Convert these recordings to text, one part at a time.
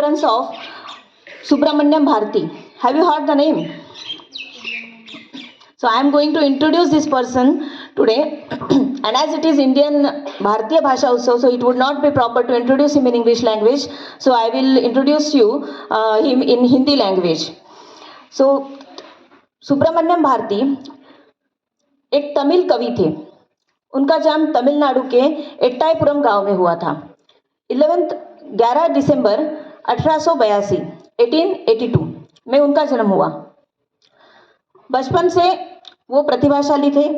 remembrance of Subramanyam Bharati. Have you heard the name? So I am going to introduce this person today, and as it is Indian Bharatiya Bhasha Utsav, so it would not be proper to introduce him in English language. So I will introduce you him in Hindi language. So Subramaniam Bharti एक तमिल कवि थे. उनका जन्म तमिलनाडु के एट्टाईपुरम गांव में हुआ था. 11 दिसंबर 1882 1882 में उनका जन्म हुआ. बचपन से वो प्रतिभाशाली थे,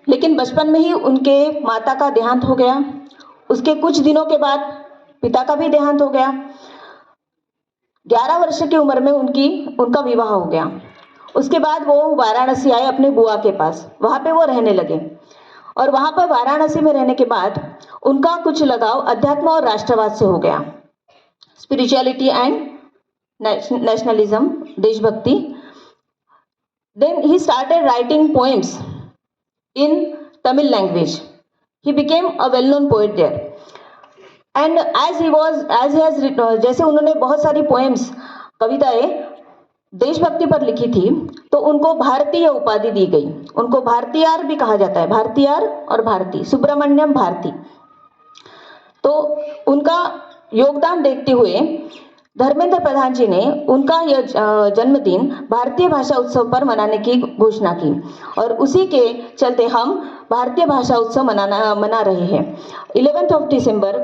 लेकिन बचपन में ही उनके माता का देहांत हो गया. उसके कुछ दिनों के बाद पिता का भी देहांत हो गया. 11 वर्ष की उम्र में उनका विवाह हो गया. उसके बाद वो वाराणसी आए अपने बुआ के पास. वहाँ पे वो रहने लगे और वहाँ पर वाराणसी में रहने के बाद उनका कुछ लगाव अध्यात्म और राष्ट्रवाद से हो गया. स्पिरिचुअलिटी एंड नेशनलिज्म, देशभक्ति. Then he started writing poems in Tamil language. He became a well-known poet there. And as he has written, जैसे उन्होंने बहुत सारी poems, कविताएं देशभक्ति पर लिखी थी, तो उनको भारतीय उपाधि दी गई. उनको भारतीयार भी कहा जाता है. भारतीयार और भारती, सुब्रमण्यम भारती. तो उनका योगदान देखते हुए धर्मेंद्र प्रधान जी ने उनका यह जन्मदिन भारतीय भाषा उत्सव पर मनाने की घोषणा की और उसी के चलते हम भारतीय भाषा उत्सव मना रहे हैं. 11 दिसंबर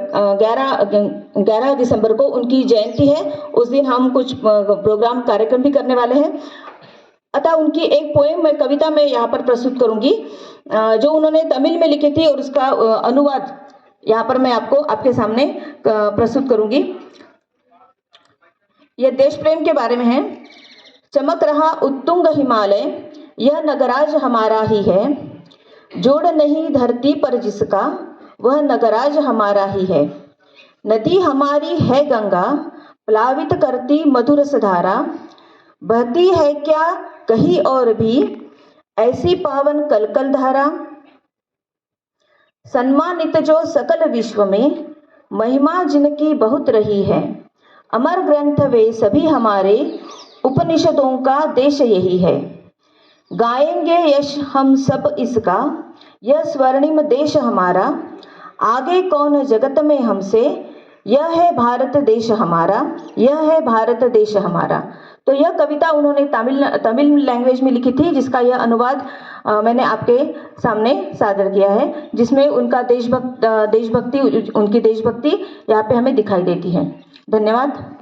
11 दिसंबर को उनकी जयंती है. उस दिन हम कुछ प्रोग्राम कार्यक्रम भी करने वाले हैं. अतः उनकी एक पोएम में कविता में यहाँ पर प्रस्तुत करूंगी जो उन्होंने तमिल में लिखी थी और उसका अनुवाद यहाँ पर मैं आपके सामने प्रस्तुत करूंगी. यह देश प्रेम के बारे में है. चमक रहा उत्तुंग हिमालय, यह नगराज हमारा ही है. जोड़ नहीं धरती पर जिसका, वह नगराज हमारा ही है. नदी हमारी है गंगा, प्लावित करती मधुर सधारा. बहती है क्या कहीं और भी, ऐसी पावन कलकल धारा. सम्मानित जो सकल विश्व में, महिमा जिनकी बहुत रही है. अमर ग्रंथ वे सभी हमारे, उपनिषदों का देश यही है. गाएंगे यश हम सब इसका, यह स्वर्णिम देश हमारा. आगे कौन जगत में हमसे, यह है भारत देश हमारा. यह है भारत देश हमारा. तो यह कविता उन्होंने तमिल लैंग्वेज में लिखी थी, जिसका यह अनुवाद मैंने आपके सामने सादर किया है, जिसमें उनका उनकी देशभक्ति यहाँ पे हमें दिखाई देती है. धन्यवाद.